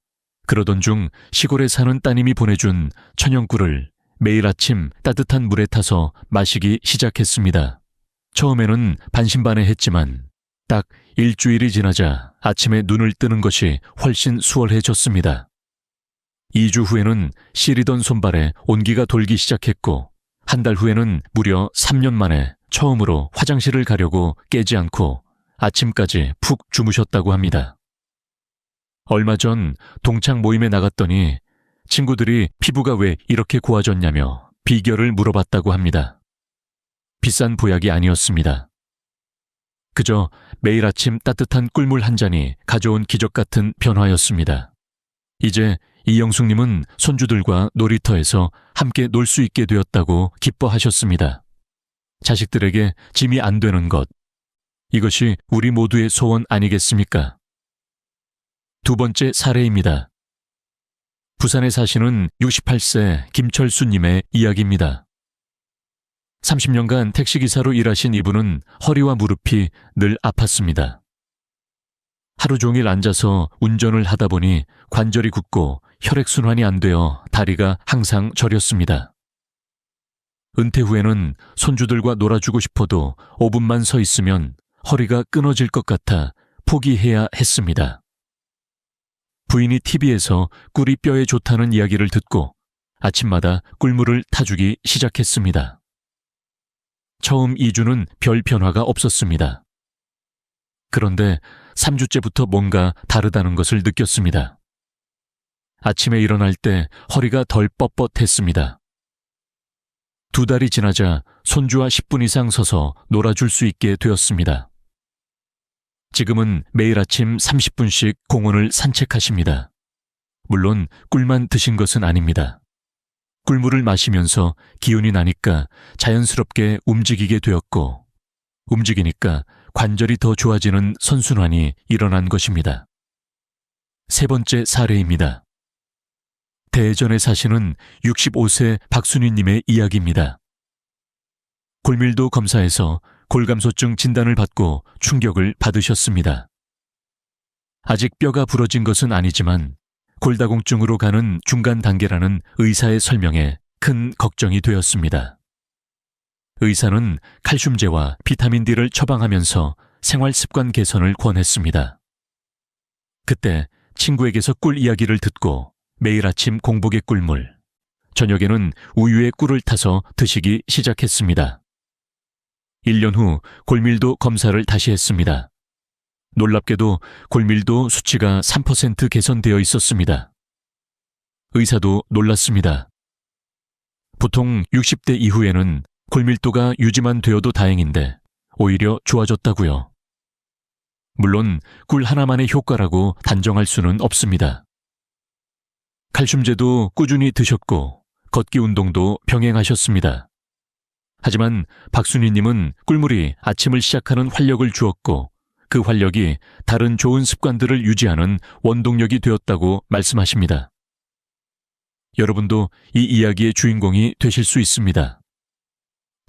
그러던 중 시골에 사는 따님이 보내준 천연꿀을 매일 아침 따뜻한 물에 타서 마시기 시작했습니다. 처음에는 반신반의했지만 딱 일주일이 지나자 아침에 눈을 뜨는 것이 훨씬 수월해졌습니다. 2주 후에는 시리던 손발에 온기가 돌기 시작했고 한 달 후에는 무려 3년 만에 처음으로 화장실을 가려고 깨지 않고 아침까지 푹 주무셨다고 합니다. 얼마 전 동창 모임에 나갔더니 친구들이 피부가 왜 이렇게 고와졌냐며 비결을 물어봤다고 합니다. 비싼 보약이 아니었습니다. 그저 매일 아침 따뜻한 꿀물 한 잔이 가져온 기적 같은 변화였습니다. 이제 이영숙님은 손주들과 놀이터에서 함께 놀 수 있게 되었다고 기뻐하셨습니다. 자식들에게 짐이 안 되는 것, 이것이 우리 모두의 소원 아니겠습니까? 두 번째 사례입니다. 부산에 사시는 68세 김철수님의 이야기입니다. 30년간 택시기사로 일하신 이분은 허리와 무릎이 늘 아팠습니다. 하루 종일 앉아서 운전을 하다 보니 관절이 굳고 혈액순환이 안 되어 다리가 항상 저렸습니다. 은퇴 후에는 손주들과 놀아주고 싶어도 5분만 서 있으면 허리가 끊어질 것 같아 포기해야 했습니다. 부인이 TV에서 꿀이 뼈에 좋다는 이야기를 듣고 아침마다 꿀물을 타주기 시작했습니다. 처음 2주는 별 변화가 없었습니다. 그런데 3주째부터 뭔가 다르다는 것을 느꼈습니다. 아침에 일어날 때 허리가 덜 뻣뻣했습니다. 2달이 지나자 손주와 10분 이상 서서 놀아줄 수 있게 되었습니다. 지금은 매일 아침 30분씩 공원을 산책하십니다. 물론 꿀만 드신 것은 아닙니다. 꿀물을 마시면서 기운이 나니까 자연스럽게 움직이게 되었고, 움직이니까 관절이 더 좋아지는 선순환이 일어난 것입니다. 세 번째 사례입니다. 대전에 사시는 65세 박순희님의 이야기입니다. 골밀도 검사에서 골감소증 진단을 받고 충격을 받으셨습니다. 아직 뼈가 부러진 것은 아니지만 골다공증으로 가는 중간 단계라는 의사의 설명에 큰 걱정이 되었습니다. 의사는 칼슘제와 비타민 D를 처방하면서 생활 습관 개선을 권했습니다. 그때 친구에게서 꿀 이야기를 듣고 매일 아침 공복에 꿀물, 저녁에는 우유에 꿀을 타서 드시기 시작했습니다. 1년 후 골밀도 검사를 다시 했습니다. 놀랍게도 골밀도 수치가 3% 개선되어 있었습니다. 의사도 놀랐습니다. 보통 60대 이후에는 골밀도가 유지만 되어도 다행인데 오히려 좋아졌다고요. 물론 꿀 하나만의 효과라고 단정할 수는 없습니다. 칼슘제도 꾸준히 드셨고 걷기 운동도 병행하셨습니다. 하지만 박순희님은 꿀물이 아침을 시작하는 활력을 주었고 그 활력이 다른 좋은 습관들을 유지하는 원동력이 되었다고 말씀하십니다. 여러분도 이 이야기의 주인공이 되실 수 있습니다.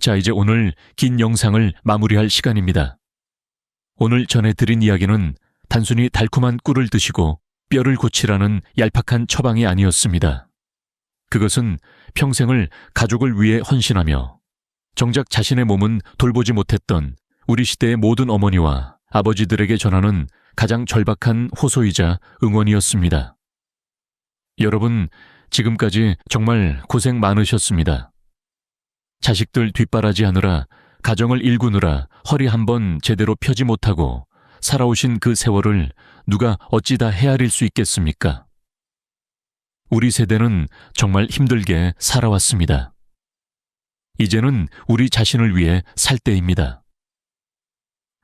자, 이제 오늘 긴 영상을 마무리할 시간입니다. 오늘 전해드린 이야기는 단순히 달콤한 꿀을 드시고 뼈를 고치라는 얄팍한 처방이 아니었습니다. 그것은 평생을 가족을 위해 헌신하며 정작 자신의 몸은 돌보지 못했던 우리 시대의 모든 어머니와 아버지들에게 전하는 가장 절박한 호소이자 응원이었습니다. 여러분, 지금까지 정말 고생 많으셨습니다. 자식들 뒷바라지하느라 가정을 일구느라 허리 한번 제대로 펴지 못하고 살아오신 그 세월을 누가 어찌 다 헤아릴 수 있겠습니까? 우리 세대는 정말 힘들게 살아왔습니다. 이제는 우리 자신을 위해 살 때입니다.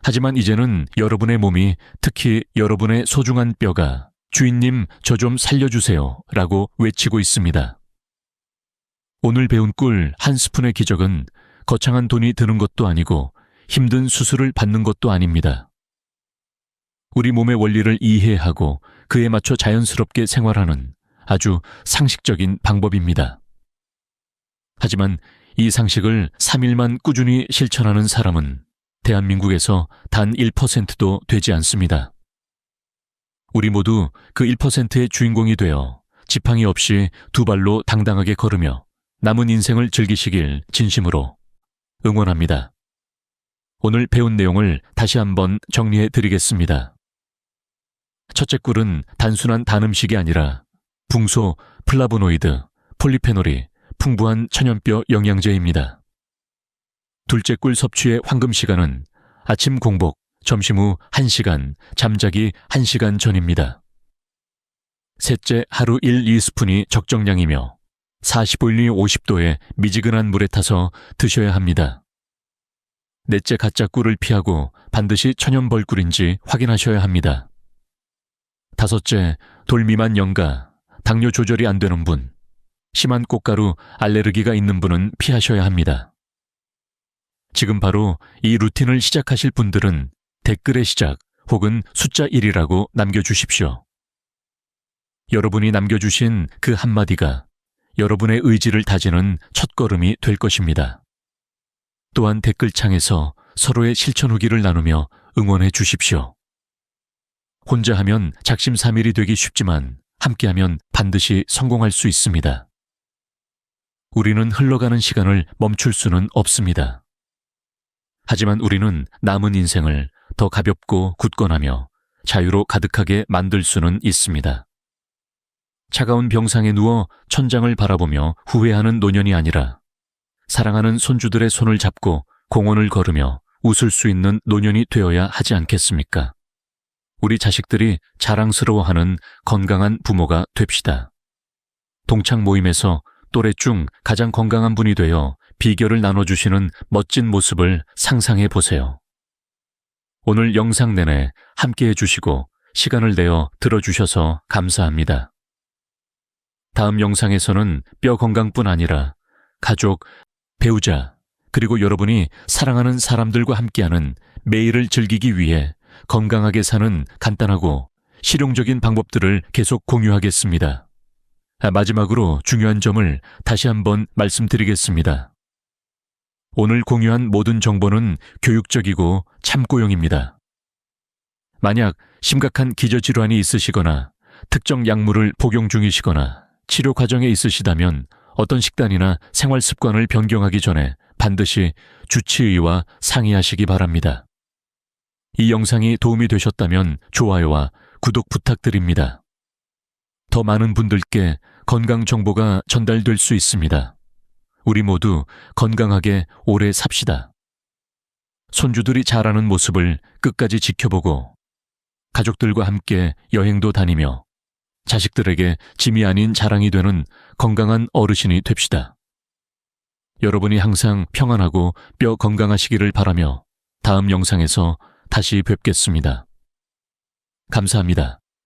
하지만 이제는 여러분의 몸이, 특히 여러분의 소중한 뼈가 주인님, 저 좀 살려주세요 라고 외치고 있습니다. 오늘 배운 꿀 한 스푼의 기적은 거창한 돈이 드는 것도 아니고 힘든 수술을 받는 것도 아닙니다. 우리 몸의 원리를 이해하고 그에 맞춰 자연스럽게 생활하는 아주 상식적인 방법입니다. 하지만 이 상식을 3일만 꾸준히 실천하는 사람은 대한민국에서 단 1%도 되지 않습니다. 우리 모두 그 1%의 주인공이 되어 지팡이 없이 두 발로 당당하게 걸으며 남은 인생을 즐기시길 진심으로 응원합니다. 오늘 배운 내용을 다시 한번 정리해 드리겠습니다. 첫째 꿀은 단순한 단 음식이 아니라 붕소, 플라보노이드, 폴리페놀이 풍부한 천연뼈 영양제입니다. 둘째 꿀 섭취의 황금 시간은 아침 공복, 점심 후 1시간, 잠자기 1시간 전입니다. 셋째, 하루 1, 2스푼이 적정량이며 45일 50도의 미지근한 물에 타서 드셔야 합니다. 넷째, 가짜 꿀을 피하고 반드시 천연 벌꿀인지 확인하셔야 합니다. 다섯째, 돌 미만 영가, 당뇨 조절이 안 되는 분, 심한 꽃가루 알레르기가 있는 분은 피하셔야 합니다. 지금 바로 이 루틴을 시작하실 분들은 댓글의 시작 혹은 숫자 1이라고 남겨주십시오. 여러분이 남겨주신 그 한마디가 여러분의 의지를 다지는 첫걸음이 될 것입니다. 또한 댓글창에서 서로의 실천 후기를 나누며 응원해 주십시오. 혼자 하면 작심삼일이 되기 쉽지만 함께하면 반드시 성공할 수 있습니다. 우리는 흘러가는 시간을 멈출 수는 없습니다. 하지만 우리는 남은 인생을 더 가볍고 굳건하며 자유로 가득하게 만들 수는 있습니다. 차가운 병상에 누워 천장을 바라보며 후회하는 노년이 아니라 사랑하는 손주들의 손을 잡고 공원을 걸으며 웃을 수 있는 노년이 되어야 하지 않겠습니까? 우리 자식들이 자랑스러워하는 건강한 부모가 됩시다. 동창 모임에서 또래 중 가장 건강한 분이 되어 비결을 나눠주시는 멋진 모습을 상상해 보세요. 오늘 영상 내내 함께해 주시고 시간을 내어 들어주셔서 감사합니다. 다음 영상에서는 뼈 건강뿐 아니라 가족, 배우자, 그리고 여러분이 사랑하는 사람들과 함께하는 매일을 즐기기 위해 건강하게 사는 간단하고 실용적인 방법들을 계속 공유하겠습니다. 마지막으로 중요한 점을 다시 한번 말씀드리겠습니다. 오늘 공유한 모든 정보는 교육적이고 참고용입니다. 만약 심각한 기저질환이 있으시거나 특정 약물을 복용 중이시거나 치료 과정에 있으시다면 어떤 식단이나 생활 습관을 변경하기 전에 반드시 주치의와 상의하시기 바랍니다. 이 영상이 도움이 되셨다면 좋아요와 구독 부탁드립니다. 더 많은 분들께 건강 정보가 전달될 수 있습니다. 우리 모두 건강하게 오래 삽시다. 손주들이 자라는 모습을 끝까지 지켜보고 가족들과 함께 여행도 다니며 자식들에게 짐이 아닌 자랑이 되는 건강한 어르신이 됩시다. 여러분이 항상 평안하고 뼈 건강하시기를 바라며 다음 영상에서 다시 뵙겠습니다. 감사합니다.